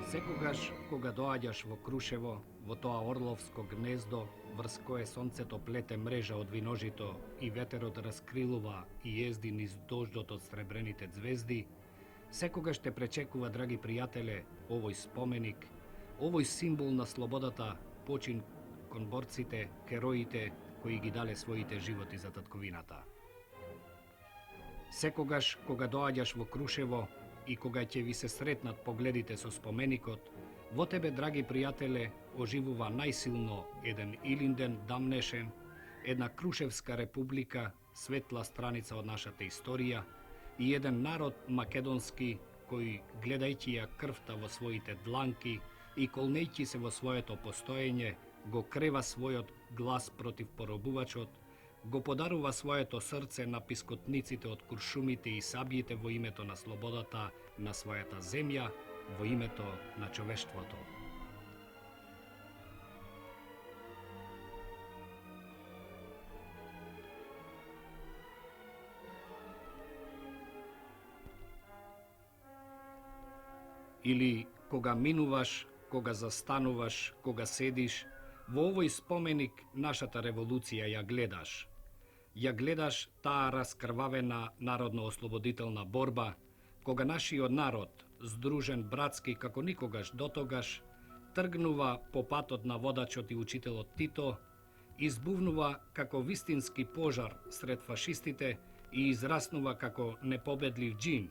Секогаш кога доаѓаш во Крушево, во тоа орловско гнездо, врз кое сонцето плете мрежа од виножито и ветерот раскрилува и езди низ дождот од сребрените звезди, секогаш те пречекува, драги пријателе, овој споменик, овој символ на слободата, почин кон борците, хероите кои ги дале своите животи за татковината. Секогаш кога доаѓаш во Крушево и кога ќе ви се сретнат погледите со споменикот, во тебе, драги пријателе, оживува најсилно еден Илинден дамнешен, една Крушевска република, светла страница од нашата историја, и еден народ македонски кој, гледајќи ја крвта во своите дланки и колнејќи се во своето постоење, го крева својот глас против поробувачот, го подарува своето срце на пискотниците од куршумите и сабјите во името на слободата на својата земја, во името на човештвото. Или кога минуваш, кога застануваш, кога седиш, во овој споменик нашата револуција ја гледаш. Ја гледаш таа раскрвавена народно-ослободителна борба, кога нашиот народ, здружен братски како никогаш дотогаш, тргнува по патот на водачот и учителот Тито, избувнува како вистински пожар сред фашистите и израснува како непобедлив џин,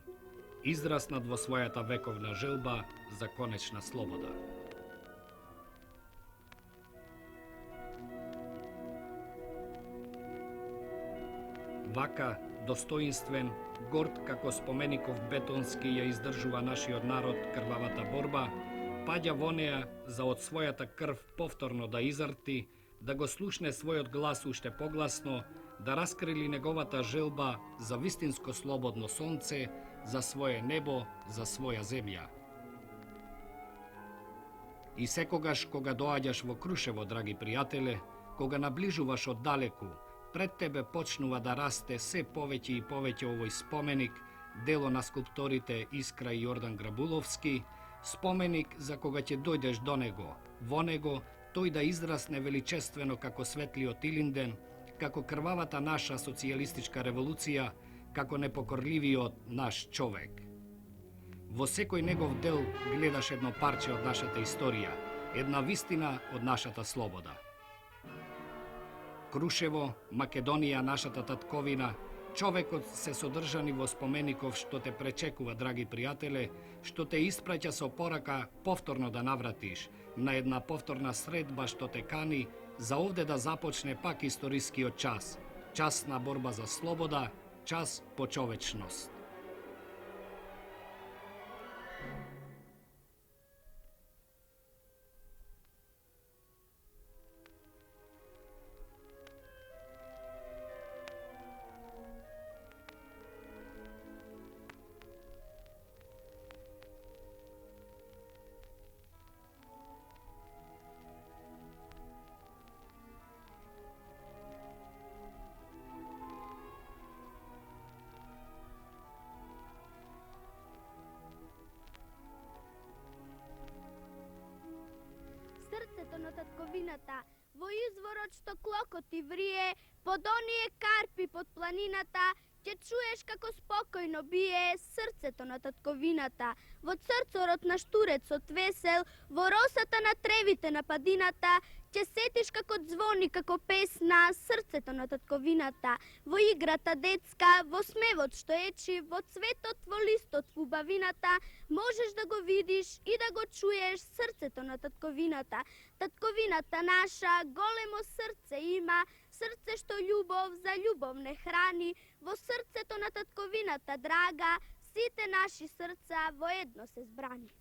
израснат во својата вековна желба за конечна слобода. Вака, достоинствен, горд како спомеников бетонски ја издржува нашиот народ крвавата борба, паѓа во неа за од својата крв повторно да изрти, да го слушне својот глас уште погласно, да раскрили неговата желба за вистинско слободно сонце, за свое небо, за своја земја. И секогаш кога доаѓаш во Крушево, драги пријателе, кога наближуваш оддалеку, пред тебе почнува да расте се повеќе и повеќе овој споменик, дело на скулпторите Искра и Јордан Грабуловски, споменик за кога ќе дојдеш до него, во него тој да израсне величествено како светлиот Илинден, како крвавата наша социјалистичка револуција, како непокорливиот наш човек. Во секој негов дел гледаш едно парче од нашата историја, една вистина од нашата слобода. Крушево, Македонија, нашата татковина, човекот се содржани во спомеников што те пречекува, драги пријателе, што те испраќа со порака повторно да навратиш, на една повторна средба што те кани, за овде да започне пак историскиот час, час на борба за слобода, час по човечност. Срцето на татковината, во изворот што клокоти врие, под оние карпи под планината, ќе чуеш како спокојно бие срцето на татковината, во црцорот на штурецот весел, во росата на тревите на падината, ќе сетиш како звони, како песна срцето на татковината, во играта детска, во смевот што ечи, во цветот, во листот, во убавината, можеш да го видиш и да го чуеш срцето на татковината. Татковината наша големо срце има, срце што љубов за љубов не храни, во срцето на татковината драга, сите наши срца воедно се збрани.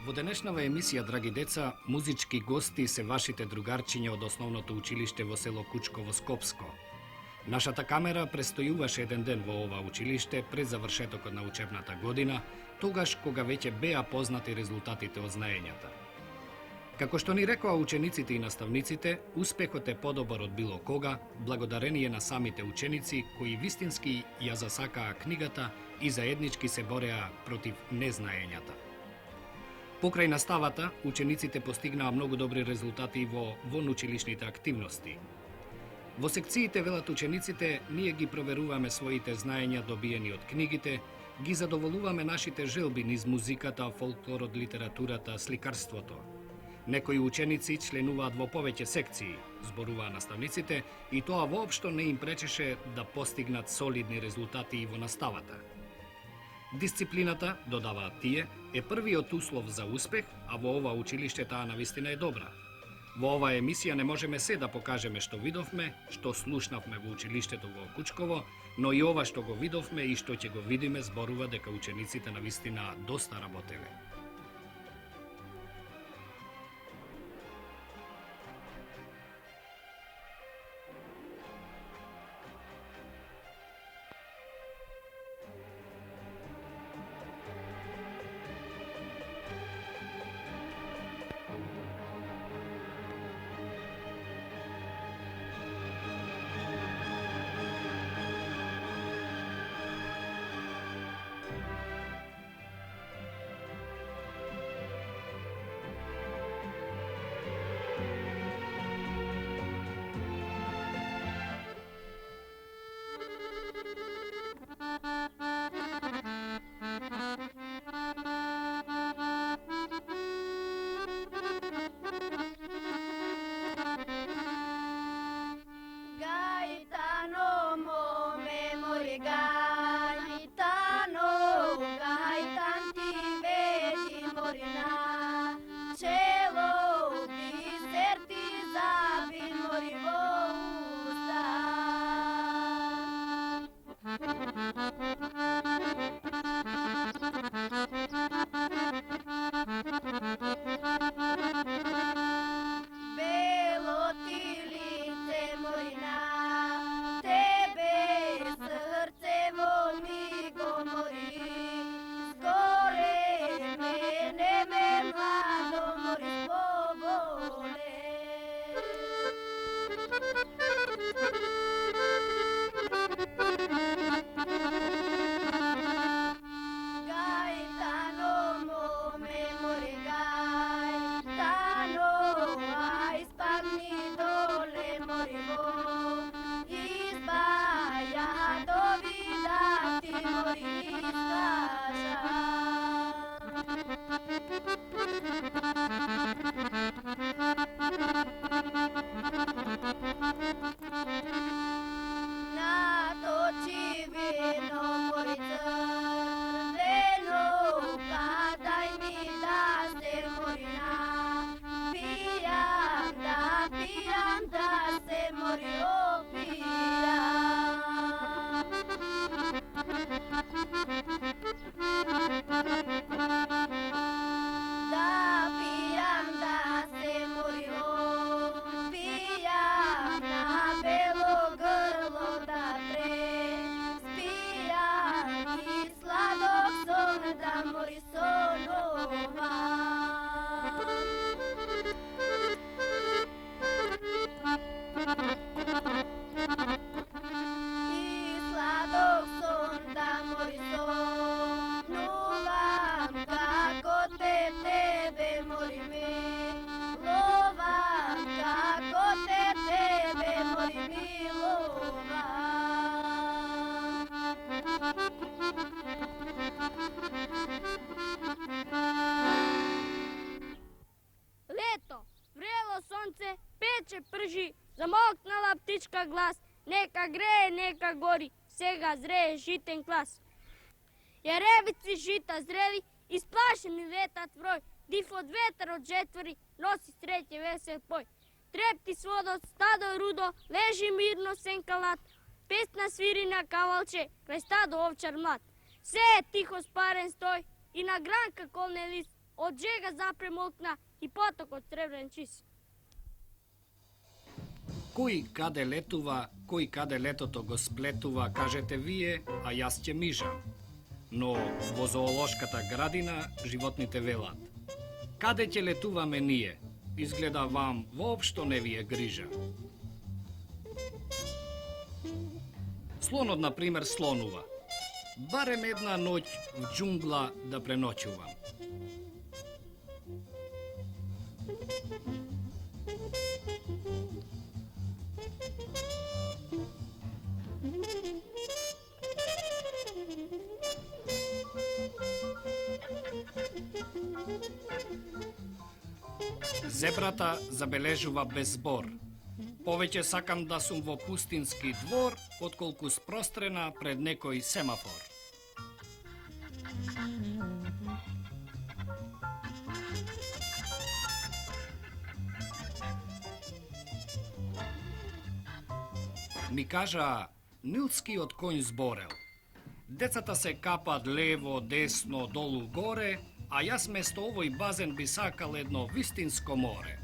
Во денешнава емисија, драги деца, музички гости се вашите другарчиња од основното училиште во село Кучково Скопско. Нашата камера престојуваше еден ден во ова училиште пред завршетокот на учебната година, тогаш кога веќе беа познати резултатите од знаењата. Како што ни рекоа учениците и наставниците, успехот е подобар од било кога, благодарение на самите ученици кои вистински ја засакаа книгата и заеднички се бореа против незнаењата. Покрај наставата, учениците постигнаа многу добри резултати во вонучилишните активности. Во секциите, велат учениците, ние ги проверуваме своите знаења добиени од книгите, ги задоволуваме нашите желби низ музиката, фолклорот, литературата, сликарството. Некои ученици членуваат во повеќе секции, зборуваа наставниците, и тоа воопшто не им пречеше да постигнат солидни резултати и во наставата. Дисциплината, додаваат тие, е првиот услов за успех, а во ова училиште таа навистина е добра. Во оваа емисија не можеме се да покажеме што видовме, што слушнавме во училиштето во Кучково, но и ова што го видовме и што ќе го видиме зборува дека учениците навистина доста работеле. Замолкнала птичка глас, нека грее, нека гори, сега зрее житен клас. Јаревици жита зрели, исплашени летат врој, див од ветер од жетвори, носи среќе весел пој. Трепти сводот, стадо рудо, лежи мирно сенкалат, песна свири на кавалче, крај стадо овчар млад. Се е тихо спарен стој, и на гранка колне лист, od žega zaprem okna i potok od srebren čist. Кој каде летува, кој каде летото го сплетува, кажете вие, а јас ќе мижам. Но во зоолошката градина животните велат: каде ќе летуваме ние? Изгледа вам воопшто не ви е грижа. Слонот, например, слонува. Барем една ноќ в џунгла да преночувам. Зебрата забележува без збор. Повеќе сакам да сум во пустински двор, отколку спрострена пред некој семафор. Ми кажа, нилскиот коњ зборел: децата се капат лево, десно, долу, горе, а јас место овој базен би сакал едно вистинско море.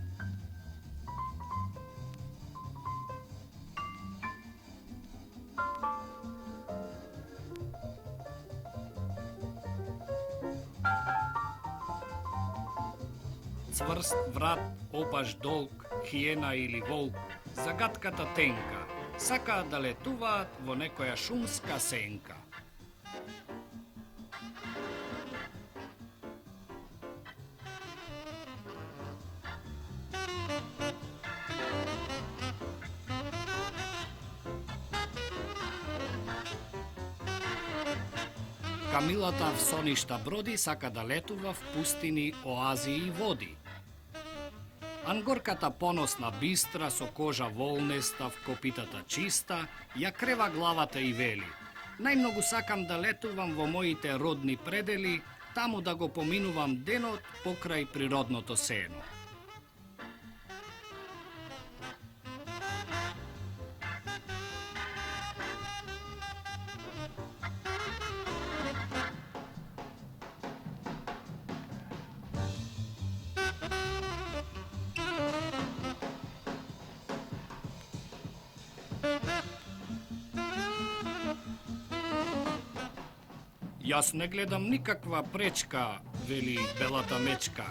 Цврст, врат, опаш, долг, хиена или волк, загадката тенка, сакаат да летуваат во некоја шумска сенка. Камилата в соништа броди, сака да летува в пустини, оазии и води. Ангорката поносна бистра, со кожа волнеста, в копитата чиста, ја крева главата и вели: најмногу сакам да летувам во моите родни предели, таму да го поминувам денот покрај природното сено. Јас не гледам никаква пречка, вели белата мечка.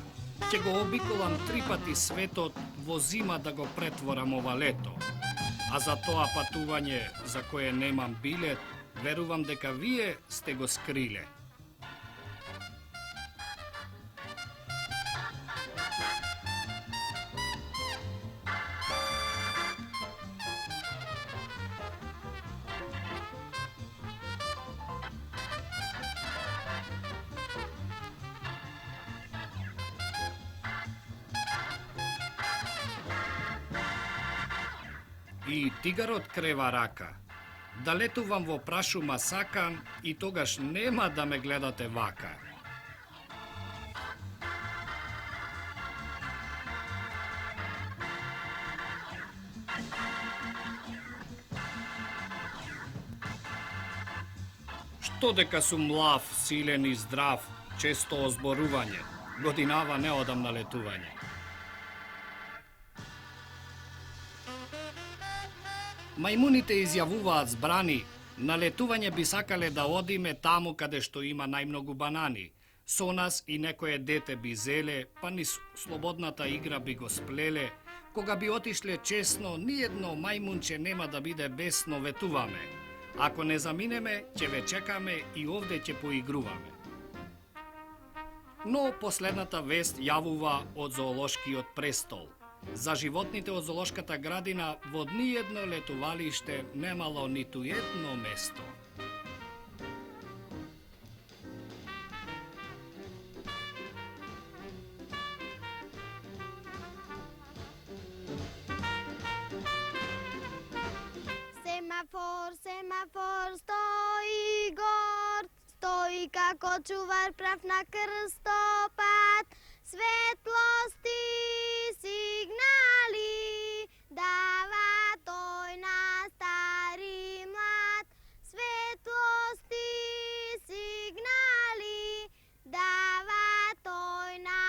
Ќе го обиколам 3 пати светот во зима да го претворам ова лето. А за тоа патување за кое немам билет, верувам дека вие сте го скриле. И тигарот крева рака. Да летувам во прашума сакам и тогаш нема да ме гледате вака. Што дека сум млав, силен и здрав, често озборување, годинава не одам на летување. Мајмуните изјавуваат збрани: на летување би сакале да одиме таму каде што има најмногу банани. Со нас и некое дете би зеле, па ни слободната игра би го сплеле. Кога би отишле чесно, ниедно мајмунче нема да биде бесно, ветуваме. Ако не заминеме, ќе ве чекаме и овде ќе поигруваме. Но последната вест јавува од зоолошкиот престол. За животните од зоолошката градина во ниедно летувалиште немало ниту едно место. Семафор, семафор, стои горд, стои како чувар прав на крстопат, светлости сигнали дава тој на стари млад. Светлости сигнали дава тој на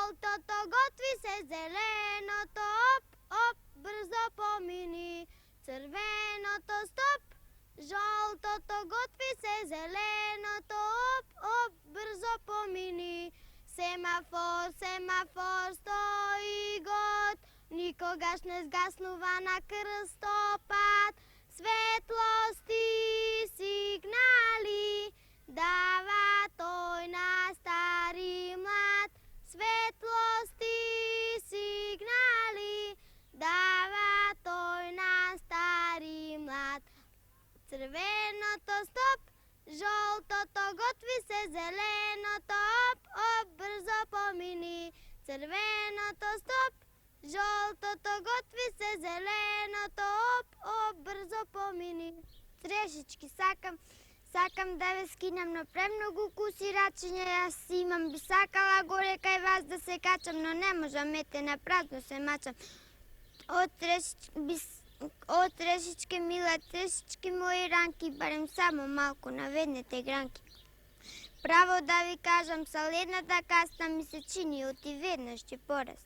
Жолтото готви се, зеленото оп, оп, брзо помини. Црвеното стоп, жолтото готви се, зеленото оп, оп, брзо помини. Семафор, семафор, стои год, никогаш не згаснува на крстопад. Светлости, сигнали, дава тој на стари млад. Светлости, сигнали, дава тој на стари млад. Црвеното стоп, жолтото готви се, зеленото оп, оп, брзо помини. Црвеното стоп, жолтото готви се, зеленото оп, оп, брзо помини. Трешички, сакам да ве скинам, но премногу куси рачења јас имам. Би сакала горе кај вас да се качам, но не можам, ете на празно се мачам. О, трешички, мила трешички, мои ранки, барем само малку наведнете гранки. Право да ви кажам, саледната каста ми се чини, оти веднаш ќе порасте.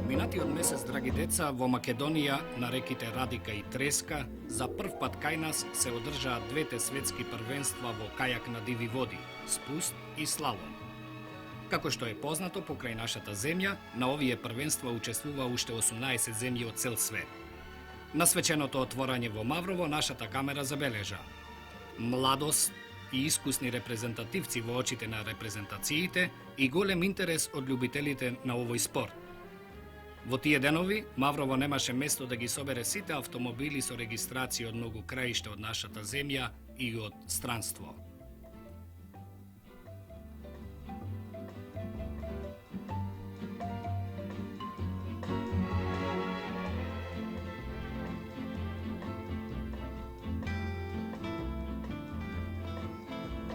Минатиот месец, драги деца, во Македонија, на реките Радика и Треска, за прв пат кај нас се одржаат двете светски првенства во кајак на диви води, спуст и слалом. Како што е познато, покрај нашата земја, на овие првенства учествува уште 18 земји од цел свет. На свеченото отворање во Маврово, нашата камера забележа младост и искусни репрезентативци во очите на репрезентациите и голем интерес од љубителите на овој спорт. Во тие денови, Маврово немаше место да ги собере сите автомобили со регистрација од многу краишта од нашата земја и од странство.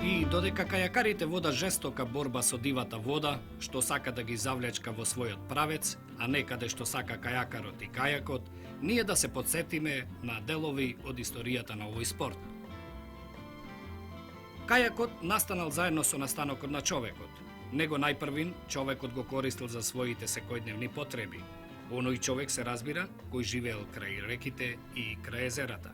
И додека кајакарите водат жестока борба со дивата вода, што сака да ги завлечка во својот правец, а не каде што сака кајакарот и кајакот, ние да се подсетиме на делови од историјата на овој спорт. Кајакот настанал заедно со настанокот на човекот. Него најпрвин човекот го користил за своите секојдневни потреби. Оној човек се разбира кој живеел крај реките и крај езерата.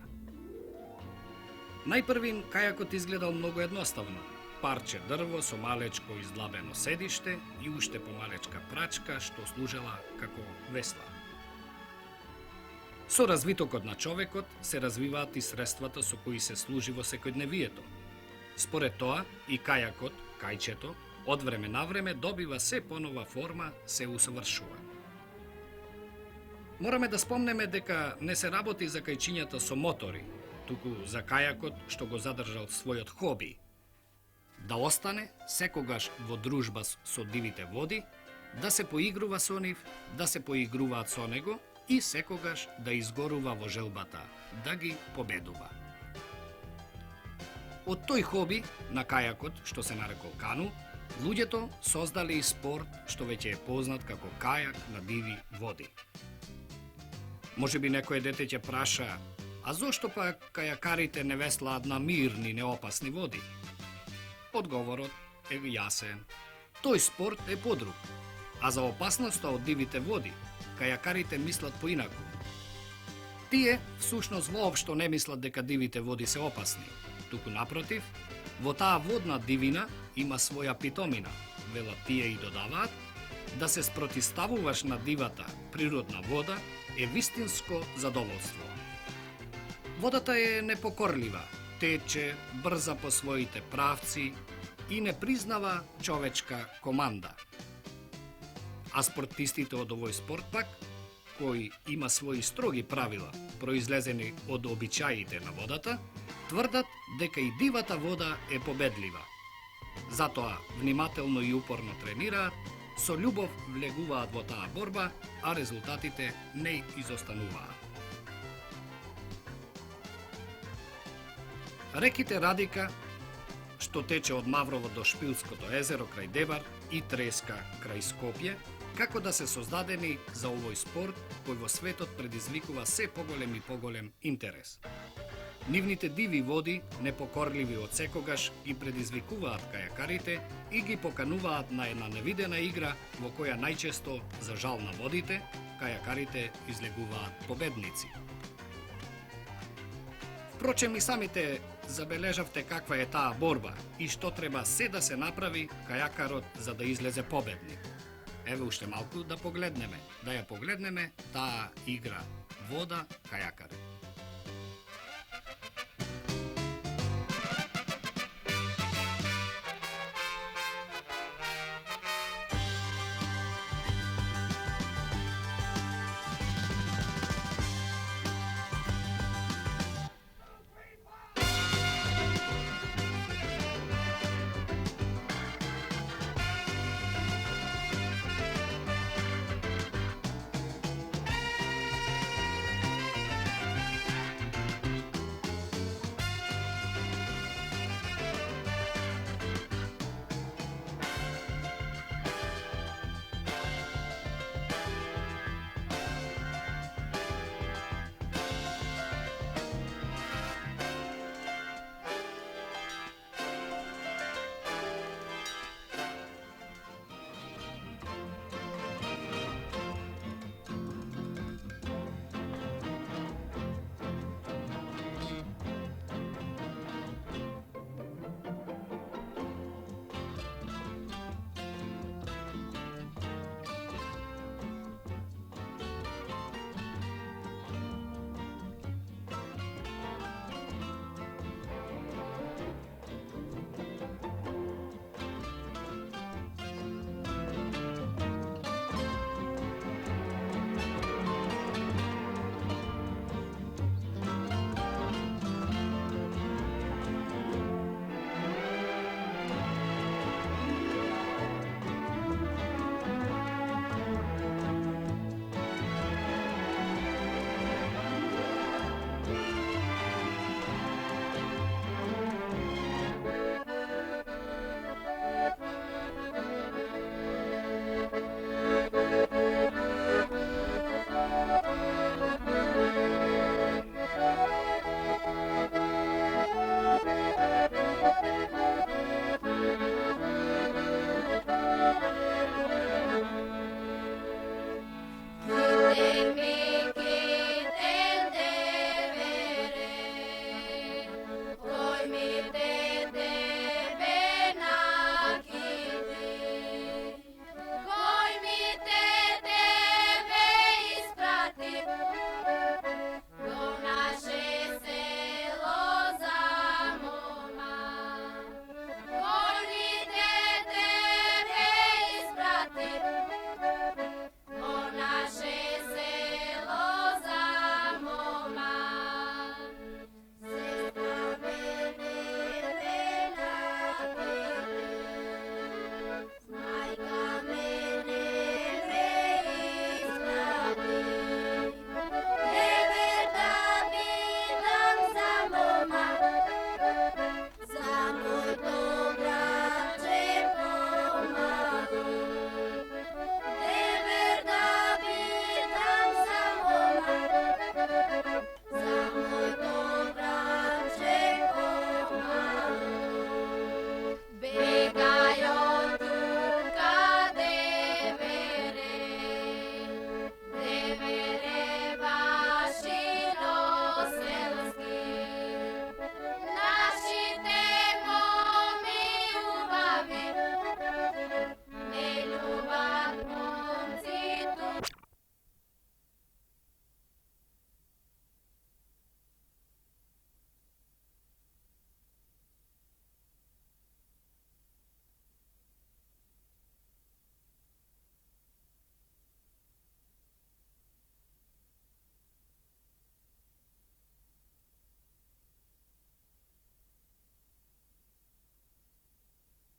Најпрвин кајакот изгледал многу едноставно. Парче дрво со малечко издлабено седиште и уште помалечка прачка што служела како весла. Со развитокот на човекот се развиваат и средствата со кои се служи во секојдневието. Според тоа и кајакот, кајчето, од време на време добива се понова форма, се усовршува. Мораме да спомнеме дека не се работи за кајчињата со мотори, туку за кајакот што го задржал својот хоби. Да остане секогаш во дружба со дивите води, да се поигрува со нив, да се поигруваат со него и секогаш да изгорува во желбата, да ги победува. Од тој хоби на кајакот, што се нарекол кану, луѓето создале и спорт што веќе е познат како кајак на диви води. Можеби некој дете ќе праша: а зошто па кајакарите не веслаат на мирни, неопасни води? Одговорот е јасен. Тој спорт е подруг, а за опасноста од дивите води, кајакарите мислат поинаку. Тие, всушност, воопшто не мислат дека дивите води се опасни, туку напротив, во таа водна дивина има своја питомина, велат тие и додаваат, да се спротиставуваш на дивата природна вода е вистинско задоволство. Водата е непокорлива, тече, брза по своите правци и не признава човечка команда. А спортистите од овој спорт пак, кој има своји строги правила, произлезени од обичаите на водата, тврдат дека и дивата вода е победлива. Затоа внимателно и упорно тренираат, со љубов влегуваат во таа борба, а резултатите не изостануваат. Реките Радика што тече од Маврово до Шпилското езеро крај Девар и Треска крај Скопје, како да се создадени за овој спорт кој во светот предизвикува се поголем и поголем интерес. Нивните диви води, непокорливи од секогаш, ги предизвикуваат кајакарите и ги покануваат на една невидена игра во која најчесто, за жал на водите, кајакарите излегуваат победници. Впрочем, и самите забележавте каква е таа борба и што треба се да се направи кајакарот за да излезе победник. Еве уште малку да ја погледнеме таа игра вода кајакари.